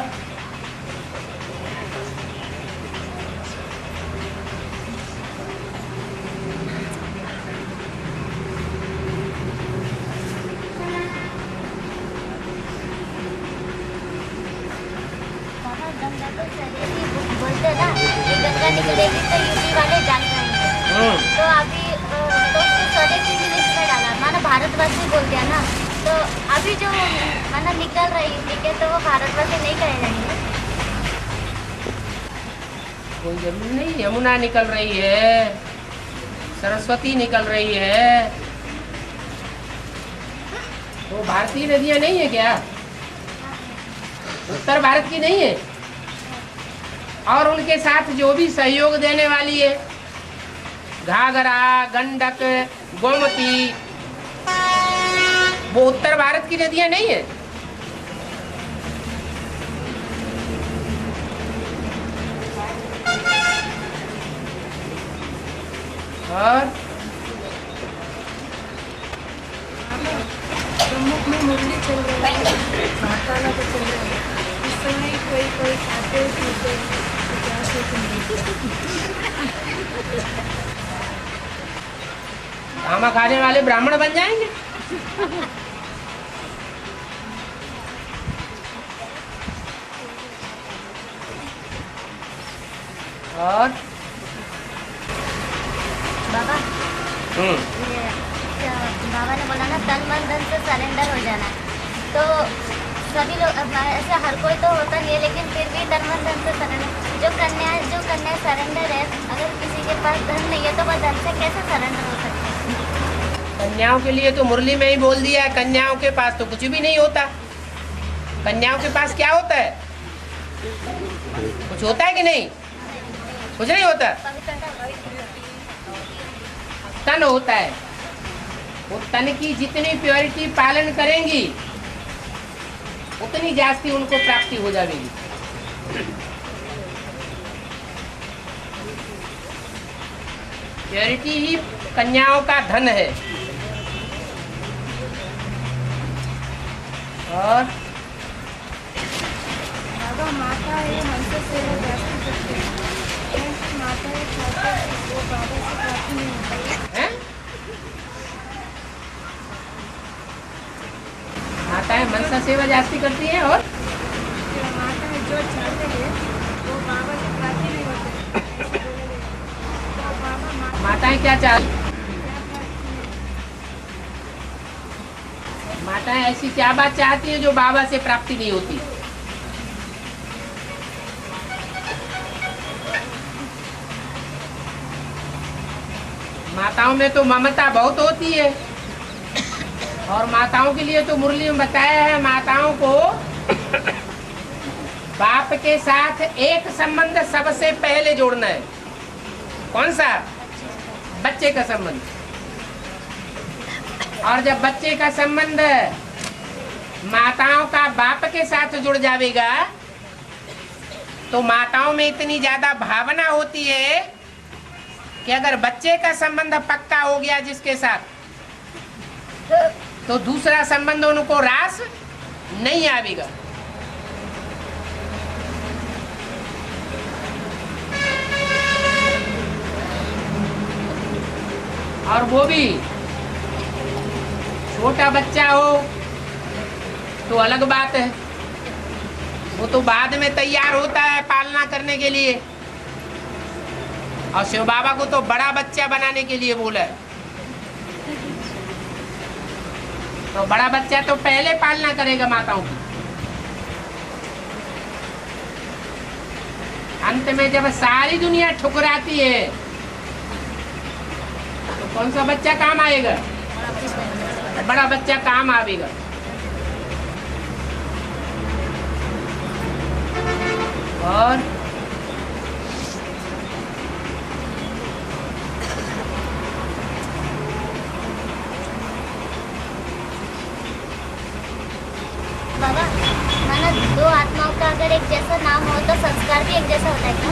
बाबा गंगा को सरस्वती बोलते ना, कि गंगा निकलेगी तो यूपी वाले जान जाएंगे। तो अभी तो उसको स्वदेशी की लिस्ट में डाला, माना भारतवासी बोल दिया ना, तो अभी जो माना निकल रही है तो वो भारतवासी नहीं कहे जाएंगे। कोई जरूरी नहीं, यमुना निकल रही है, सरस्वती निकल रही है, तो भारतीय नदियां नहीं है क्या? उत्तर भारत की नहीं है। और उनके साथ जो भी सहयोग देने वाली है, घाघरा, गंडक, गोमती, वो उत्तर भारत की नदियां नहीं है। और प्रमुख में मुरली चल रही है, भाटाला तो चल रहा है। इस समय कोई खाते पीते तो क्या सोचेंगे? खामा खाने वाले ब्राह्मण बन जाएंगे। और बाबा बाबा ने बोला ना तन मन धन से सरेंडर हो जाना, तो सभी लोग ऐसा हर कोई तो होता नहीं है, लेकिन फिर भी तन मन धन से सरेंडर, जो कन्या सरेंडर है, अगर किसी के पास धन नहीं है तो वह धन से कैसे सरेंडर हो सकता है? कन्याओं के लिए तो मुरली में ही बोल दिया है, कन्याओं के पास तो कुछ भी नहीं होता। कन्याओं के पास क्या होता है? कुछ होता है कि नहीं? कुछ नहीं होता। तन होता है, वो तन की जितनी प्योरिटी पालन करेंगी उतनी जास्ती उनको प्राप्ति हो जाएगी। प्योरिटी ही कन्याओं का धन है। और बाबा माता है हमसे सेवा जास्ती करते हैं, माता है छात्र वो बाबा से प्राप्ति नहीं होती हैं? माताएं मनसा सेवा जास्ती करती हैं और माता है जो चाहते हैं वो बाबा से प्राप्ति नहीं होते। तो बाबा माताएं क्या चाहती? माताएं ऐसी क्या बात चाहती हैं जो बाबा से प्राप्ति नहीं होती? माताओं में तो ममता बहुत होती है, और माताओं के लिए तो मुरली में बताया है, माताओं को बाप के साथ एक संबंध सबसे पहले जोड़ना है। कौन सा? बच्चे का संबंध। और जब बच्चे का संबंध माताओं का बाप के साथ जुड़ जाएगा तो माताओं में इतनी ज्यादा भावना होती है कि अगर बच्चे का संबंध पक्का हो गया जिसके साथ, तो दूसरा संबंध उनको रास नहीं आवेगा। और वो भी छोटा बच्चा हो तो अलग बात है, वो तो बाद में तैयार होता है पालना करने के लिए, और शिव बाबा को तो बड़ा बच्चा बनाने के लिए बोला है। तो बड़ा बच्चा तो पहले पालना करेगा माताओं की। अंत में जब सारी दुनिया ठुकराती है तो कौन सा बच्चा काम आएगा? बड़ा बच्चा काम आवेगा। और बाबा माना दो आत्माओं का अगर एक जैसा नाम हो तो संस्कार भी एक जैसा होता है क्या?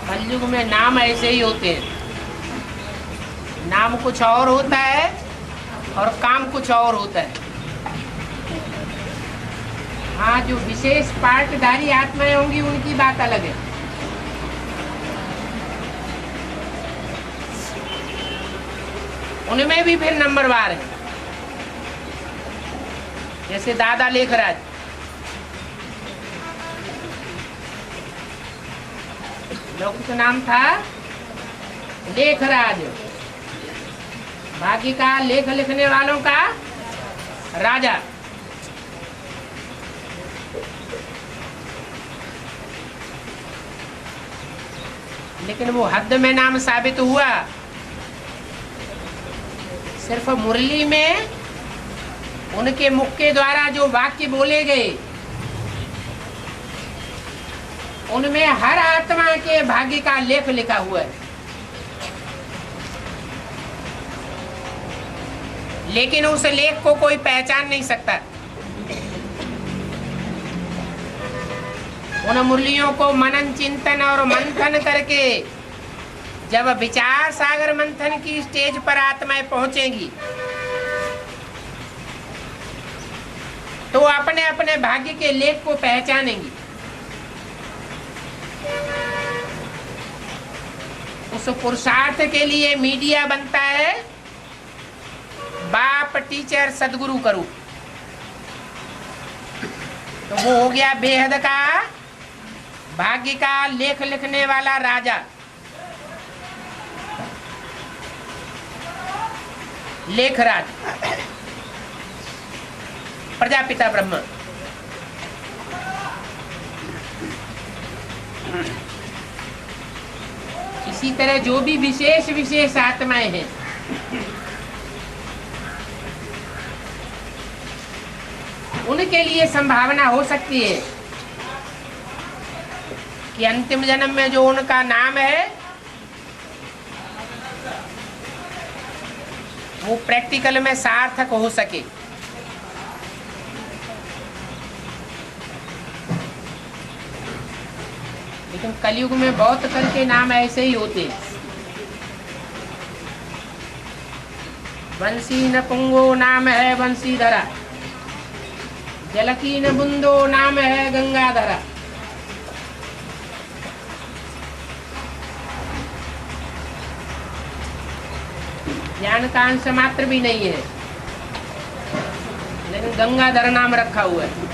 कलयुग में नाम ऐसे ही होते हैं, नाम कुछ और होता है और काम कुछ और होता है। हाँ, जो विशेष पार्टधारी आत्माएं होंगी उनकी बात अलग है। उनमें भी फिर नंबरवार है। जैसे दादा लेखराज, लौकिक नाम था लेखराज, बाकी का लेख लिखने वालों का राजा। लेकिन वो हद में नाम साबित हुआ। सिर्फ मुरली में उनके मुख के द्वारा जो वाक्य बोले गए, उनमें हर आत्मा के भाग्य का लेख लिखा हुआ है। लेकिन उस लेख को कोई पहचान नहीं सकता। उन मुरलियों को मनन चिंतन और मंथन करके जब विचार सागर मंथन की स्टेज पर आत्माएं पहुंचेंगी तो अपने अपने भाग्य के लेख को पहचानेंगी। उस पुरुषार्थ के लिए मीडिया बनता है बाप, टीचर, सदगुरु करो। तो वो हो गया बेहद का भाग्य का लेख लिखने वाला राजा। लेखराज, प्रजापिता ब्रह्मा। इसी तरह जो भी विशेष विशेष आत्माएं हैं, उनके लिए संभावना हो सकती है कि अंतिम जन्म में जो उनका नाम है वो प्रैक्टिकल में सार्थक हो सके। लेकिन कलयुग में बहुत करके नाम ऐसे ही होते हैं। बंसी न पुंगो नाम है बंसीधरा, जलकी न बुंदो नाम है गंगाधरा। ज्ञान का अंश मात्र भी नहीं है, लेकिन गंगाधर नाम रखा हुआ है।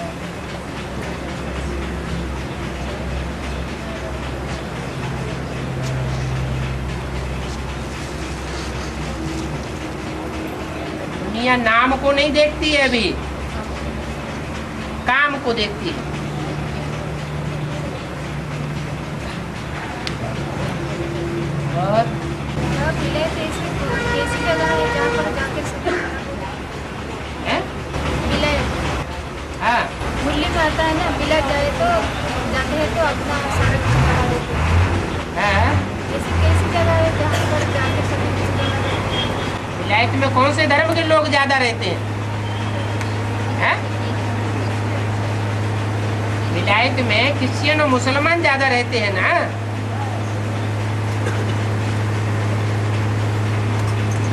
दुनिया नाम को नहीं देखती है, अभी काम को देखती है। और विलय ऐसी जगह है जहाँ पर जाकर है? विलय, हाँ, मुरली में आता है ना, विलय जाए तो जाते हैं तो अपना सड़क चला देते हैं। हाँ। कैसी जगह है जहाँ पर जाकर सभी विलायत में कौन से धर्म के लोग ज्यादा रहते हैं? हैं? विलायत में क्रिश्चियन और मुसलमान ज्यादा रहते हैं ना।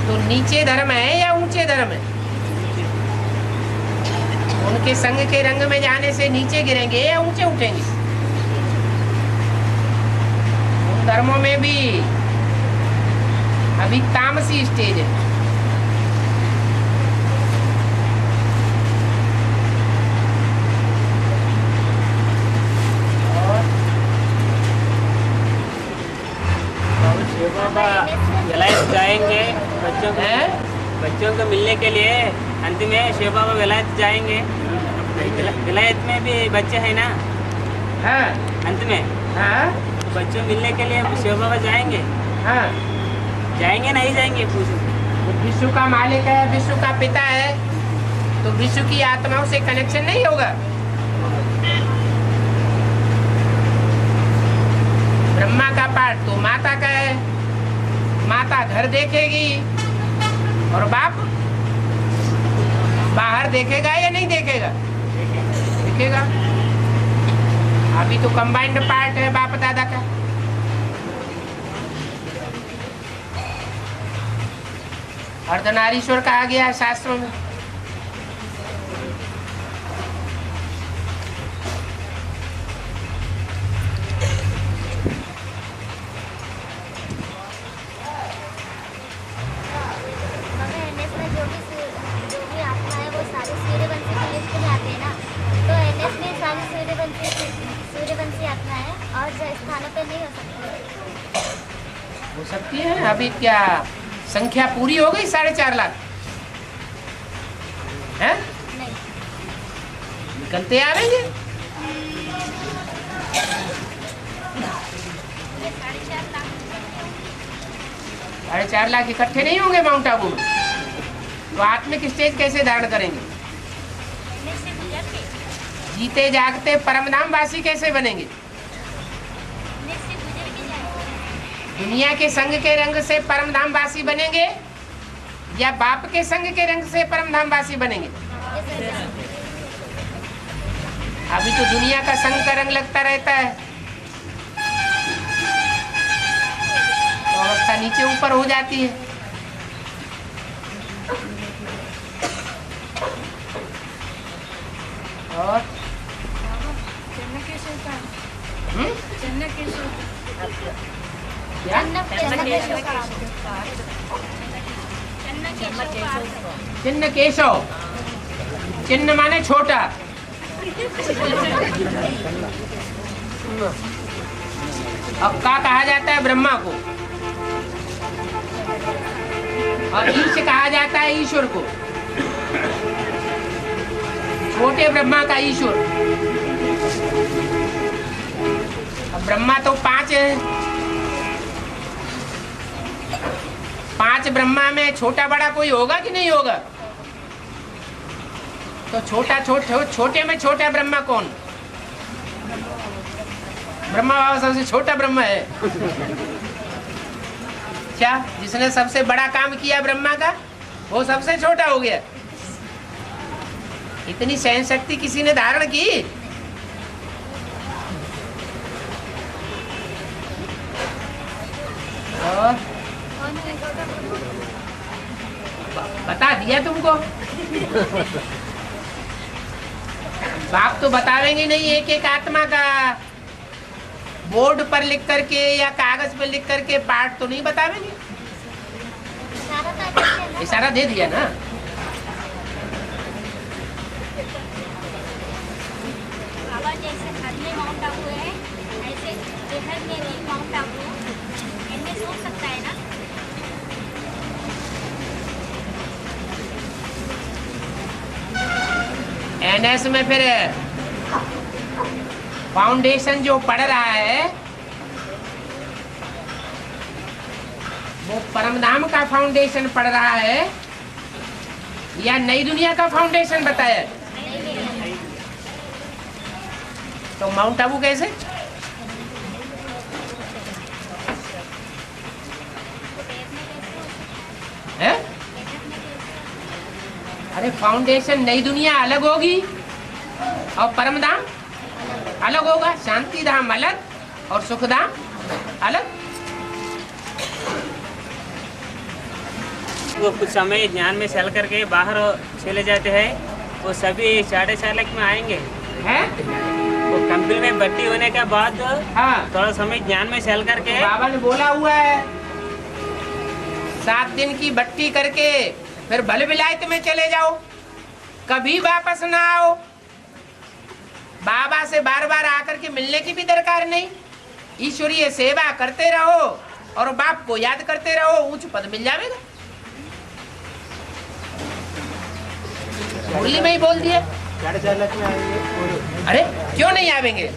तो नीचे धर्म है या ऊंचे धर्म है? उनके संग के रंग में जाने से नीचे गिरेंगे या ऊंचे उठेंगे? उन धर्मों में भी अभी तामसी स्टेज है। बाबा विलायत जाएंगे बच्चों को मिलने के लिए। अंत में शिव बाबा विलायत जाएंगे। विलायत में भी बच्चे हैं ना। हाँ। अंत में हाँ। बच्चों मिलने के लिए शिव बाबा जाएंगे। हाँ। जाएंगे नहीं जाएंगे? पूछो। वो विश्व का मालिक है, विश्व का पिता है, तो विश्व की आत्माओं से कनेक्शन नहीं होगा। ब्रह्मा का पाठ तो माता का है, माता घर देखेगी और बाप बाहर देखेगा या नहीं देखेगा? देखेगा। अभी तो कंबाइंड पार्ट है बाप दादा का। अर्धनारीश्वर कहा गया है शास्त्रों में। हो सकती है। अभी क्या संख्या पूरी हो गई 4.5 लाख? हैं? निकलते आ रहे हैं। 4.5 लाख इकट्ठे नहीं होंगे माउंट आबू में, तो आत्मिक स्टेज कैसे धारण करेंगे? जीते जागते परमधाम वासी कैसे बनेंगे? दुनिया के संग के रंग से परमधाम वासी बनेंगे या बाप के संग के रंग से परमधाम वासी बनेंगे? अभी तो दुनिया का संग का रंग लगता रहता है तो अवस्था नीचे ऊपर हो जाती है। और चिन्ह केशव, चिन्ह माने छोटा, अब का कहा जाता है ब्रह्मा को, और ईश कहा जाता है ईश्वर को। छोटे ब्रह्मा का ईश्वर। अब ब्रह्मा तो 5 है, 5 ब्रह्मा में छोटा बड़ा कोई होगा कि नहीं होगा? तो छोटे में छोटा ब्रह्मा कौन? ब्रह्मा बाबा सबसे छोटा ब्रह्मा है। क्या जिसने सबसे बड़ा काम किया ब्रह्मा का वो सबसे छोटा हो गया? इतनी सहन शक्ति किसी ने धारण की? और बता दिया तुमको। बाप तो बतावेंगे नहीं एक एक आत्मा का बोर्ड पर लिख करके या कागज पर लिख करके पाठ तो नहीं बतावेंगे। इशारा दे दिया ना। बाबा जैसे घर में माउंट आबू है ऐसे बेहद में भी माउंट आबू इनमें सोच सकता है ना। एनएस में फिर फाउंडेशन जो पढ़ रहा है वो परमधाम का फाउंडेशन पढ़ रहा है या नई दुनिया का फाउंडेशन बताया? तो माउंट आबू कैसे? है? अरे फाउंडेशन नई दुनिया अलग होगी और परमधाम अलग होगा। शांति धाम अलग और सुख धाम अलग। वो कुछ समय ज्ञान में चल करके बाहर चले जाते हैं, वो सभी 4.5 लाख में आएंगे। हैं? वो कंपनी में भर्ती होने के बाद हाँ थोड़ा समय ज्ञान में चल करके बाबा ने बोला हुआ है 7 दिन की भट्टी करके फिर भल विलायत में चले जाओ, कभी वापस ना आओ। बाबा से बार बार आकर के मिलने की भी दरकार नहीं। ईश्वरीय सेवा करते रहो और बाप को याद करते रहो, उच्च पद मिल जाएगा। मुरली में ही बोल दिए। 4.5 लाख में आएंगे। अरे क्यों नहीं आवेंगे?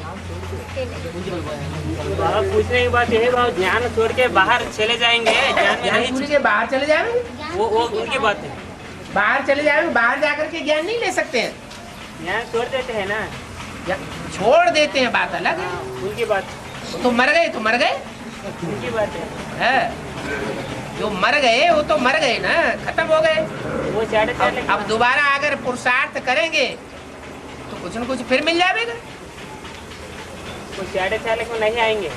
बाबा पूछने की बात यह है, ज्ञान छोड़ के बाहर चले जाएंगे, ज्ञान में ज्ञान नहीं। पूरी के बाहर चले जाएंगे, वो उनकी बात है। बाहर चले जाएंगे, बाहर जाकर के ज्ञान नहीं ले सकते हैं। ज्ञान छोड़ देते हैं ना, या छोड़ देते हैं, बात अलग है। उनकी बात, तो मर गए तो मर गए उनकी बात है। जो मर गए वो तो मर गए ना, खत्म हो गए। वो 4.5 लाख। अब दोबारा अगर पुरुषार्थ करेंगे तो कुछ न कुछ फिर मिल जाएगा। वो 4.5 लाख में नहीं आएंगे।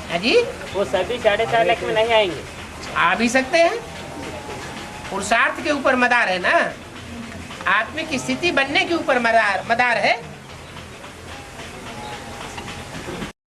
है जी, वो सभी 4.5 लाख में नहीं आएंगे। आ भी सकते हैं। पुरुषार्थ के ऊपर मदार है ना, आत्मिक स्थिति बनने के ऊपर मदार है।